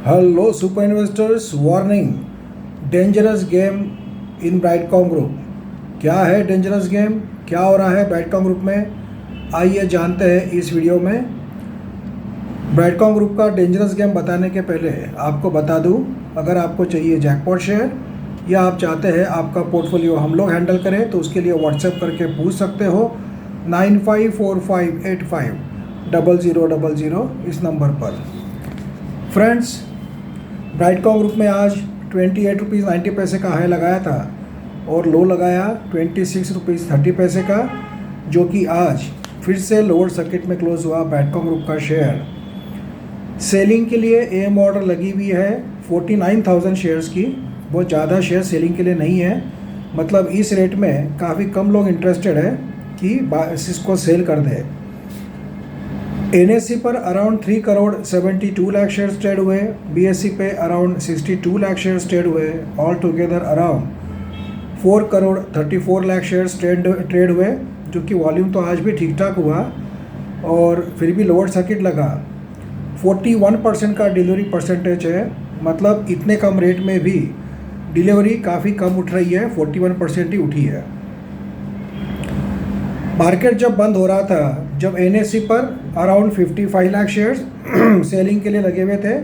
Hello super investors, warning. Dangerous game in Brightcom group. क्या है dangerous game? क्या हो रहा है ब्राइटकॉम ग्रुप में? आइए जानते हैं इस वीडियो में। ब्राइटकॉम ग्रुप का डेंजरस गेम बताने के पहले आपको बता दूं, अगर आपको चाहिए जैकपॉट शेयर या आप चाहते हैं आपका पोर्टफोलियो हम लोग हैंडल करें, तो उसके लिए व्हाट्सएप करके पूछ सकते हो 9545850000 इस नंबर पर। फ्रेंड्स, ब्राइटकॉम ग्रुप में आज 28 रुपीज़ 90 का हाई लगाया था और लो लगाया 26 रुपीज़ 30 का, जो कि आज फिर से लोअर सर्किट में क्लोज हुआ ब्राइटकॉम ग्रुप का शेयर। सेलिंग के लिए एम ऑर्डर लगी हुई है 49,000 शेयर्स की। बहुत ज़्यादा शेयर सेलिंग के लिए नहीं है, मतलब इस रेट में काफ़ी कम लोग इंटरेस्टेड है कि इसको सेल कर दे। NSE पर around 3 crore 72 lakh shares trade हुए, BSE पे अराउंड 62 लाख शेयर्स ट्रेड हुए, all together around 4 crore 34 lakh shares trade हुए, जो कि वॉल्यूम तो आज भी ठीक ठाक हुआ और फिर भी लोअर सर्किट लगा। 41% का डिलीवरी परसेंटेज है, मतलब इतने कम रेट में भी डिलीवरी काफ़ी कम उठ रही है, 41% ही उठी है। मार्केट जब बंद हो रहा था, जब NSE पर अराउंड 55 लाख शेयर्स सेलिंग के लिए लगे हुए थे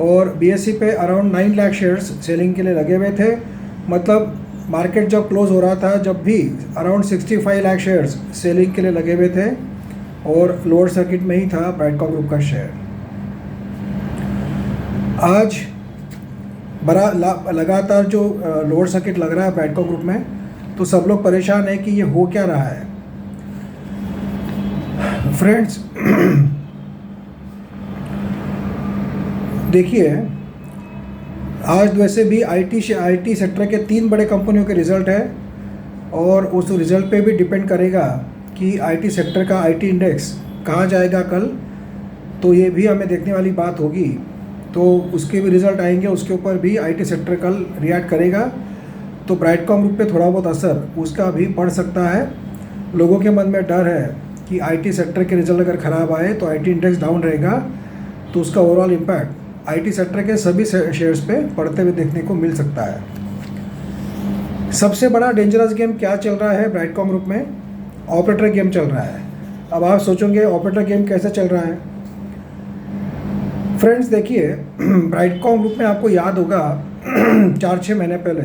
और BSE पे अराउंड 9 लाख शेयर्स सेलिंग के लिए लगे हुए थे, मतलब मार्केट जब क्लोज हो रहा था जब भी अराउंड 65 लाख शेयर्स सेलिंग के लिए लगे हुए थे और लोअर सर्किट में ही था ब्राइटकॉम ग्रुप का शेयर। आज बड़ा लगातार जो लोअर सर्किट लग रहा है ब्राइटकॉम ग्रुप में, तो सब लोग परेशान है कि ये हो क्या रहा है। फ्रेंड्स, देखिए, आज वैसे भी IT सेक्टर के 3 बड़े कंपनियों के रिज़ल्ट है और उस रिज़ल्ट पे भी डिपेंड करेगा कि IT सेक्टर का IT इंडेक्स कहाँ जाएगा कल, तो ये भी हमें देखने वाली बात होगी। तो उसके भी रिज़ल्ट आएंगे, उसके ऊपर भी IT सेक्टर कल रिएक्ट करेगा, तो ब्राइटकॉम ग्रुप पे थोड़ा बहुत असर उसका भी पड़ सकता है। लोगों के मन में डर है कि IT सेक्टर के रिजल्ट अगर ख़राब आए तो IT इंडेक्स डाउन रहेगा, तो उसका ओवरऑल इम्पैक्ट IT सेक्टर के सभी शेयर्स पे पड़ते हुए देखने को मिल सकता है। सबसे बड़ा डेंजरस गेम क्या चल रहा है ब्राइटकॉम ग्रुप में? ऑपरेटर गेम चल रहा है। अब आप सोचोगे ऑपरेटर गेम कैसे चल रहा है? फ्रेंड्स, देखिए, ब्राइटकॉम ग्रुप में आपको याद होगा 4-6 महीने पहले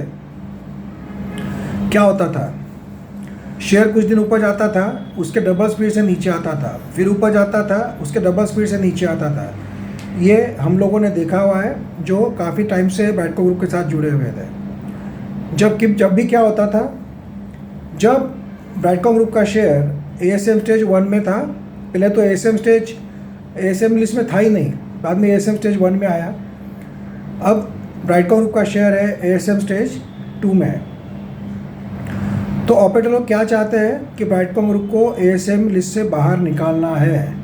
क्या होता था। शेयर कुछ दिन ऊपर जाता था, उसके डबल स्पीड से नीचे आता था, फिर ऊपर जाता था, उसके डबल स्पीड से नीचे आता था। ये हम लोगों ने देखा हुआ है जो काफ़ी टाइम से ब्राइटकॉम ग्रुप के साथ जुड़े हुए थे। जब भी क्या होता था, जब ब्राइटकॉम ग्रुप का शेयर ASM स्टेज 1 में था, पहले तो ASM लिस्ट में था ही नहीं, बाद में ASM स्टेज 1 में आया। अब ब्राइटकॉम ग्रुप का शेयर है ASM स्टेज 2 में। तो ऑपरेटर लोग क्या चाहते हैं कि ब्राइटकॉम ग्रुप को ASM लिस्ट से बाहर निकालना है।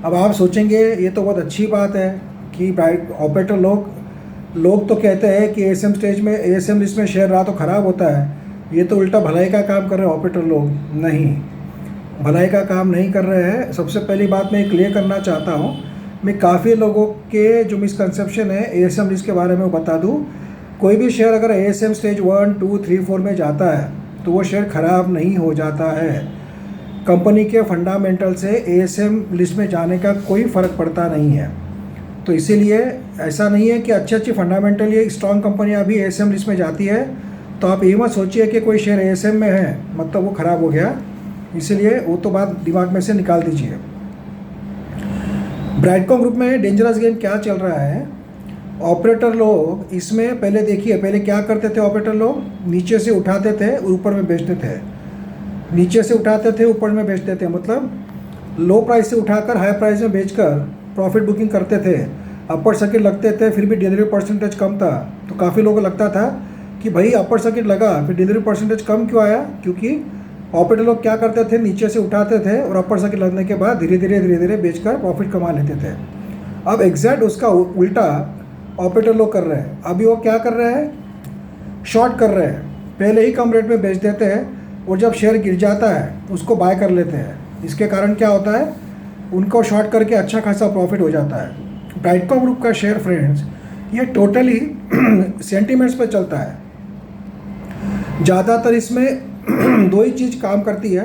अब आप सोचेंगे ये तो बहुत अच्छी बात है कि ऑपरेटर लोग तो कहते हैं कि ASM लिस्ट में शेयर रहा तो ख़राब होता है, ये तो उल्टा भलाई का काम कर रहे हैं ऑपरेटर लोग। नहीं, भलाई का काम नहीं कर रहे हैं। सबसे पहली बात मैं क्लियर करना चाहता हूँ, मैं काफ़ी लोगों के जो मिसकंसेप्शन है ASM लिस्ट के बारे में बता दूँ। कोई भी शेयर अगर ASM स्टेज 1, 2, 3, 4 में जाता है तो वो शेयर ख़राब नहीं हो जाता है। कंपनी के फंडामेंटल से ASM लिस्ट में जाने का कोई फ़र्क पड़ता नहीं है। तो इसीलिए ऐसा नहीं है कि अच्छी फंडामेंटली स्ट्रॉन्ग कंपनियां भी ASM लिस्ट में जाती है तो आप ये मत सोचिए कि कोई शेयर ASM में है मतलब वो ख़राब हो गया। इसीलिए वो तो बात दिमाग में से निकाल दीजिए। ब्राइटकॉम ग्रुप में डेंजरस गेम क्या चल रहा है? ऑपरेटर लोग इसमें पहले क्या करते थे? ऑपरेटर लोग नीचे से उठाते थे और ऊपर में बेचते थे, नीचे से उठाते थे ऊपर में बेचते थे, मतलब लो प्राइस से उठाकर हाई प्राइस में बेचकर प्रॉफिट बुकिंग करते थे। अपर सर्किट लगते थे, फिर भी डिलीवरी परसेंटेज कम था, तो काफ़ी लोगों को लगता था कि भाई अपर सर्किट लगा फिर डिलीवरी परसेंटेज कम क्यों आया? क्योंकि ऑपरेटर लोग क्या करते थे, नीचे से उठाते थे और अपर सर्किट लगने के बाद धीरे धीरे बेचकर प्रॉफिट कमा लेते थे। अब एग्जैक्ट उसका उल्टा ऑपरेटर लोग कर रहे हैं। अभी वो क्या कर रहे हैं? शॉर्ट कर रहे हैं। पहले ही कम रेट में बेच देते हैं और जब शेयर गिर जाता है उसको बाय कर लेते हैं। इसके कारण क्या होता है, उनको शॉर्ट करके अच्छा खासा प्रॉफिट हो जाता है। ब्राइटकॉम ग्रुप का शेयर फ्रेंड्स ये टोटली सेंटीमेंट्स पे चलता है। ज़्यादातर इसमें दो ही चीज़ काम करती है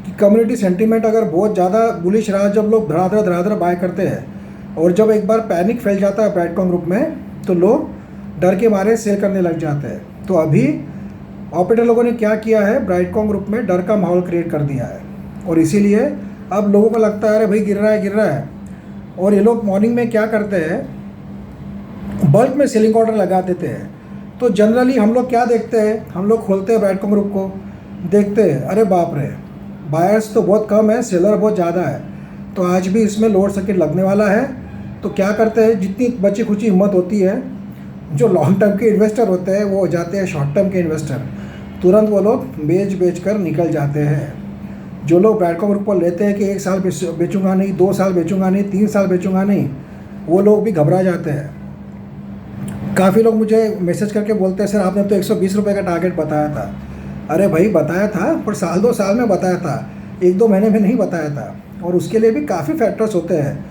कि कम्युनिटी सेंटीमेंट अगर बहुत ज़्यादा बुलिश रहा, जब लोग धड़ाधड़ बाय करते हैं, और जब एक बार पैनिक फैल जाता है ब्राइटकॉम ग्रुप में तो लोग डर के मारे सेल करने लग जाते हैं। तो अभी ऑपरेटर लोगों ने क्या किया है, ब्राइटकॉम ग्रुप में डर का माहौल क्रिएट कर दिया है, और इसीलिए अब लोगों को लगता है अरे भाई गिर रहा है। और ये लोग मॉर्निंग में क्या करते हैं, बल्क में सेलिंग ऑर्डर लगा देते हैं। तो जनरली हम लोग क्या देखते हैं, हम लोग खोलते हैं ब्राइटकॉम ग्रुप को, देखते हैं अरे बाप रे बायर्स तो बहुत कम है, सेलर बहुत ज़्यादा है, तो आज भी इसमें लोड सर्किट लगने वाला है। तो क्या करते हैं, जितनी बची खुची हिम्मत होती है, जो लॉन्ग टर्म के इन्वेस्टर होते हैं वो हो जाते हैं शॉर्ट टर्म के इन्वेस्टर, तुरंत वो लोग बेच कर निकल जाते हैं। जो लोग ब्राइटकॉम ग्रुप पर लेते हैं कि 1 साल बेचूंगा नहीं, 2 साल बेचूंगा नहीं, 3 साल बेचूंगा नहीं, वो लोग भी घबरा जाते हैं। काफ़ी लोग मुझे मैसेज करके बोलते हैं सर आपने तो 120 रुपये का टारगेट बताया था। अरे भाई बताया था, पर साल 2 साल में बताया था, 1-2 महीने में नहीं बताया था, और उसके लिए भी काफ़ी फैक्टर्स होते हैं।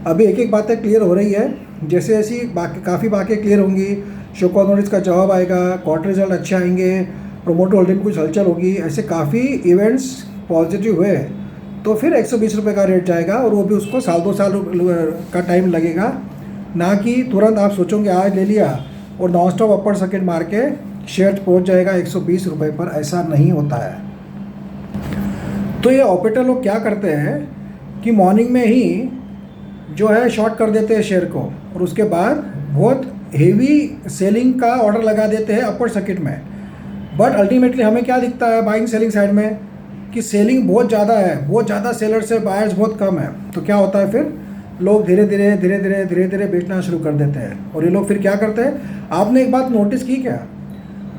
अभी एक बातें क्लियर हो रही है, जैसे ऐसी काफ़ी बातें क्लियर होंगी, शोकॉज नोटिस का जवाब आएगा, क्वार्टर रिजल्ट अच्छे आएंगे, प्रोमोटर होल्डिंग में कुछ हलचल होगी, ऐसे काफ़ी इवेंट्स पॉजिटिव हुए तो फिर 120 रुपये का रेट जाएगा, और वो भी उसको साल 2 साल का टाइम लगेगा, ना कि तुरंत आप सोचोगे आज ले लिया और नॉन स्टॉप अपर सर्किट मार के शेयर पहुँच जाएगा 120 रुपये पर। ऐसा नहीं होता है। तो ये ऑपरेटर लोग क्या करते हैं कि मॉर्निंग में ही जो है शॉर्ट कर देते हैं शेयर को, और उसके बाद बहुत हेवी सेलिंग का ऑर्डर लगा देते हैं अपर सर्किट में। बट अल्टीमेटली हमें क्या दिखता है बाइंग सेलिंग साइड में कि सेलिंग बहुत ज़्यादा है, बहुत ज़्यादा सेलर्स है, बायर्स बहुत कम है। तो क्या होता है, फिर लोग धीरे धीरे बेचना शुरू कर देते हैं। और ये लोग फिर क्या करते हैं, आपने एक बात नोटिस की क्या,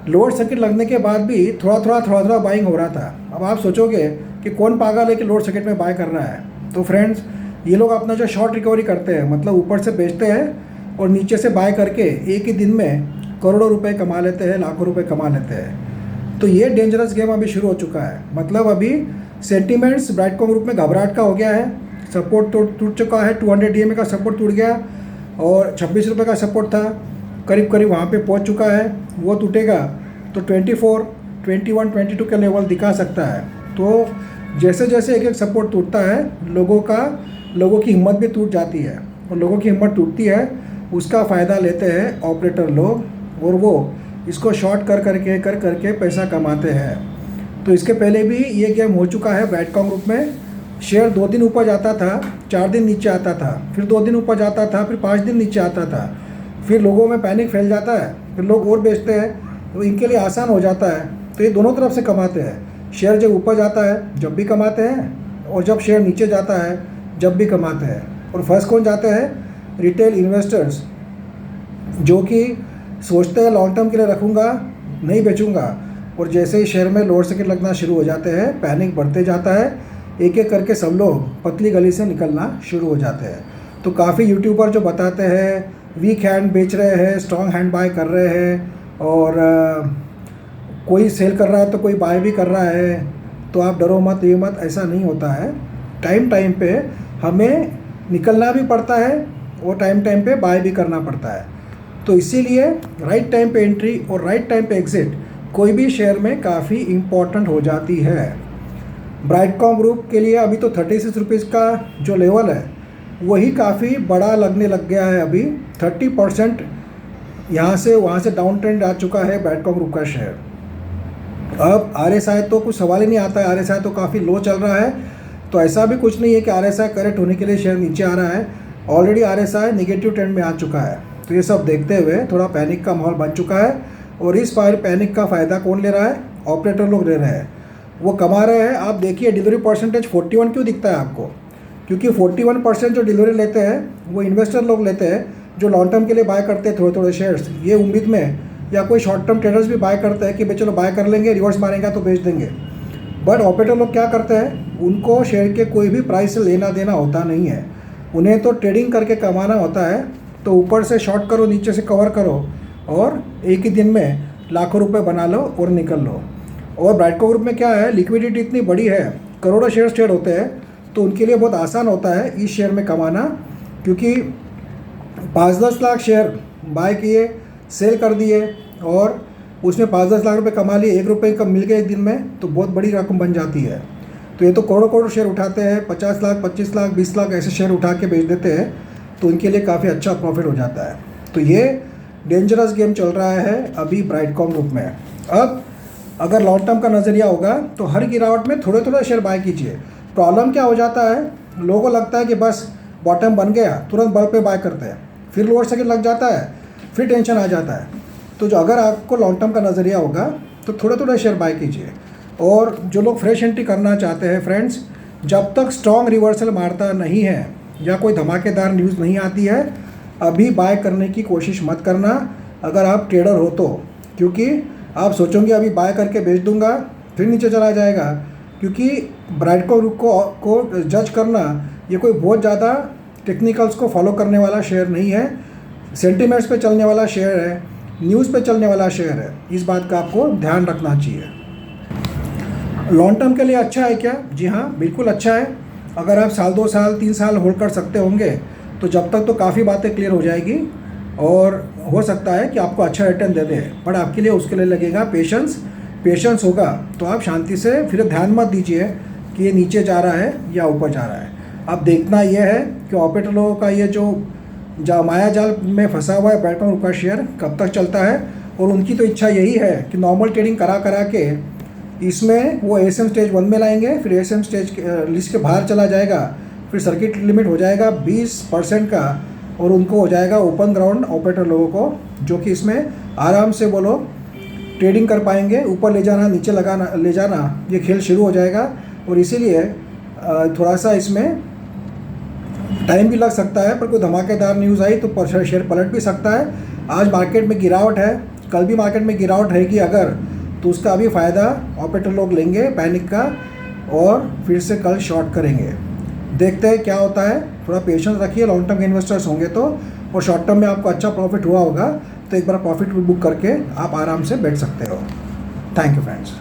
लोअर सर्किट लगने के बाद भी थोड़ा बाइंग हो रहा था। अब आप सोचोगे कि कौन पागल है कि लोअर सर्किट में बाय कर रहा है। तो फ्रेंड्स ये लोग अपना जो शॉर्ट रिकवरी करते हैं, मतलब ऊपर से बेचते हैं और नीचे से बाय करके एक ही दिन में करोड़ों रुपए कमा लेते हैं, लाखों रुपए कमा लेते हैं। तो ये डेंजरस गेम अभी शुरू हो चुका है। मतलब अभी सेंटीमेंट्स ब्राइटकॉम ग्रुप में घबराहट का हो गया है, सपोर्ट टूट चुका है, 200 DMA का सपोर्ट टूट गया, और 26 रुपये का सपोर्ट था, करीब वहाँ पे पहुँच चुका है। वो टूटेगा तो 24, 21, 22 के लेवल दिखा सकता है। तो जैसे जैसे एक सपोर्ट टूटता है, लोगों की हिम्मत भी टूट जाती है, और लोगों की हिम्मत टूटती है, उसका फ़ायदा लेते हैं ऑपरेटर लोग, और वो इसको शॉर्ट कर करके पैसा कमाते हैं। तो इसके पहले भी ये गेम हो चुका है ब्राइटकॉम ग्रुप में। शेयर 2 दिन ऊपर जाता था, 4 दिन नीचे आता था, फिर 2 दिन ऊपर जाता था, फिर 5 दिन नीचे आता था, फिर लोगों में पैनिक फैल जाता है, फिर लोग और बेचते हैं, तो इनके लिए आसान हो जाता है। तो ये दोनों तरफ से कमाते हैं। शेयर जब ऊपर जाता है जब भी कमाते हैं, और जब शेयर नीचे जाता है जब भी कमाते हैं। और फर्स्ट कौन जाते हैं, रिटेल इन्वेस्टर्स, जो कि सोचते हैं लॉन्ग टर्म के लिए रखूँगा, नहीं बेचूँगा, और जैसे ही शेयर में लोअर सर्किट लगना शुरू हो जाते हैं, पैनिक बढ़ते जाता है, एक एक करके सब लोग पतली गली से निकलना शुरू हो जाते हैं। तो काफ़ी यूट्यूबर जो बताते हैं वीक हैंड बेच रहे हैं, स्ट्रॉन्ग हैंड बाय कर रहे हैं, और कोई सेल कर रहा है तो कोई बाय भी कर रहा है, तो आप डरो मत, ये मत, ऐसा नहीं होता है। टाइम पे हमें निकलना भी पड़ता है, और टाइम पे बाय भी करना पड़ता है। तो इसीलिए राइट टाइम पे एंट्री और राइट टाइम पे एग्ज़िट कोई भी शेयर में काफ़ी इम्पॉर्टेंट हो जाती है। ब्राइटकॉम ग्रुप के लिए अभी तो 36 रुपीज़ का जो लेवल है वही काफ़ी बड़ा लगने लग गया है। अभी 30% यहाँ से वहाँ से डाउन ट्रेंड आ चुका है ब्राइटकॉम ग्रुप का शेयर। अब RSI तो कुछ सवाल ही नहीं आता है, RSI तो काफ़ी लो चल रहा है। तो ऐसा भी कुछ नहीं है कि RSI करेक्ट होने के लिए शेयर नीचे आ रहा है, ऑलरेडी RSI नेगेटिव ट्रेंड में आ चुका है। तो ये सब देखते हुए थोड़ा पैनिक का माहौल बन चुका है, और इस पैनिक का फ़ायदा कौन ले रहा है, ऑपरेटर लोग ले रहे हैं, वो कमा रहे हैं। आप देखिए डिलीवरी परसेंटेज 41 क्यों दिखता है आपको, क्योंकि 41% जो डिलीवरी लेते हैं वो इन्वेस्टर लोग लेते हैं, जो लॉन्ग टर्म के लिए बाय करते हैं थोड़े शेयर्स, ये उम्मीद में, या कोई शॉर्ट टर्म ट्रेडर्स भी बाय करते हैं कि भाई चलो बाय कर लेंगे, रिवर्स मारेंगे तो बेच देंगे। बट ऑपरेटर लोग क्या करते हैं, उनको शेयर के कोई भी प्राइस से लेना देना होता नहीं है, उन्हें तो ट्रेडिंग करके कमाना होता है। तो ऊपर से शॉर्ट करो, नीचे से कवर करो, और एक ही दिन में लाखों रुपए बना लो और निकल लो। और ब्राइटकॉम ग्रुप में क्या है, लिक्विडिटी इतनी बड़ी है, करोड़ों शेयर्स ट्रेड होते हैं, तो उनके लिए बहुत आसान होता है इस शेयर में कमाना, क्योंकि 5-10 लाख शेयर बाय किए, सेल कर दिए और उसमें 5-10 लाख रुपए कमा लिए, 1 रुपये कम मिल गए एक दिन में, तो बहुत बड़ी रकम बन जाती है। तो ये तो करोड़ों करोड़ शेयर उठाते हैं, 50 लाख, 25 लाख, 20 लाख ऐसे शेयर उठा के बेच देते हैं, तो उनके लिए काफ़ी अच्छा प्रॉफिट हो जाता है। तो ये डेंजरस गेम चल रहा है अभी ब्राइटकॉम ग्रुप में। अब अगर लॉन्ग टर्म का नज़रिया होगा तो हर गिरावट में थोड़े थोड़े शेयर बाय कीजिए। प्रॉब्लम क्या हो जाता है, लोगों को लगता है कि बस बॉटम बन गया, तुरंत बड़ पे बाय करते हैं, फिर लोअर सर्किट लग जाता है, फिर टेंशन आ जाता है। तो जो अगर आपको लॉन्ग टर्म का नज़रिया होगा तो थोड़े थोड़े शेयर बाय कीजिए। और जो लोग फ्रेश एंट्री करना चाहते हैं फ्रेंड्स, जब तक स्ट्रॉन्ग रिवर्सल मारता नहीं है या कोई धमाकेदार न्यूज़ नहीं आती है, अभी बाय करने की कोशिश मत करना अगर आप ट्रेडर हो तो, क्योंकि आप सोचोगे अभी बाय करके बेच दूंगा फिर नीचे चला जाएगा। क्योंकि ब्राइटकॉम ग्रुप को जज करना ये कोई बहुत ज़्यादा टेक्निकल्स को फॉलो करने वाला शेयर नहीं है, सेंटिमेंट्स पे चलने वाला शेयर है, न्यूज़ पे चलने वाला शेयर है। इस बात का आपको ध्यान रखना चाहिए। लॉन्ग टर्म के लिए अच्छा है क्या? जी हाँ, बिल्कुल अच्छा है। अगर आप साल 2 साल 3 साल होल्ड कर सकते होंगे तो जब तक तो काफ़ी बातें क्लियर हो जाएगी और हो सकता है कि आपको अच्छा रिटर्न दे दे, बट आपके लिए उसके लिए लगेगा पेशेंस होगा। तो आप शांति से फिर ध्यान मत दीजिए कि ये नीचे जा रहा है या ऊपर जा रहा है। अब देखना यह है कि ऑपरेटर लोगों का ये जो माया जाल में फंसा हुआ है ब्राइटकॉम ग्रुप का शेयर कब तक चलता है, और उनकी तो इच्छा यही है कि नॉर्मल ट्रेडिंग करा के इसमें वो एएसएम स्टेज 1 में लाएंगे, फिर एएसएम स्टेज लिस्ट के बाहर चला जाएगा, फिर सर्किट लिमिट हो जाएगा 20% का, और उनको हो जाएगा ओपन ग्राउंड ऑपरेटर लोगों को, जो कि इसमें आराम से वो लोग ट्रेडिंग कर पाएंगे। ऊपर ले जाना नीचे ले जाना ये खेल शुरू हो जाएगा, और इसीलिए थोड़ा सा इसमें टाइम भी लग सकता है। पर कोई धमाकेदार न्यूज़ आई तो शेयर पलट भी सकता है। आज मार्केट में गिरावट है, कल भी मार्केट में गिरावट रहेगी अगर, तो उसका अभी फ़ायदा ऑपरेटर लोग लेंगे पैनिक का, और फिर से कल शॉर्ट करेंगे। देखते हैं क्या होता है। थोड़ा पेशेंस रखिए, लॉन्ग टर्म के इन्वेस्टर्स होंगे तो, और शॉर्ट टर्म में आपको अच्छा प्रॉफिट हुआ होगा तो एक बार प्रॉफिट बुक करके आप आराम से बैठ सकते हो। Thank you friends.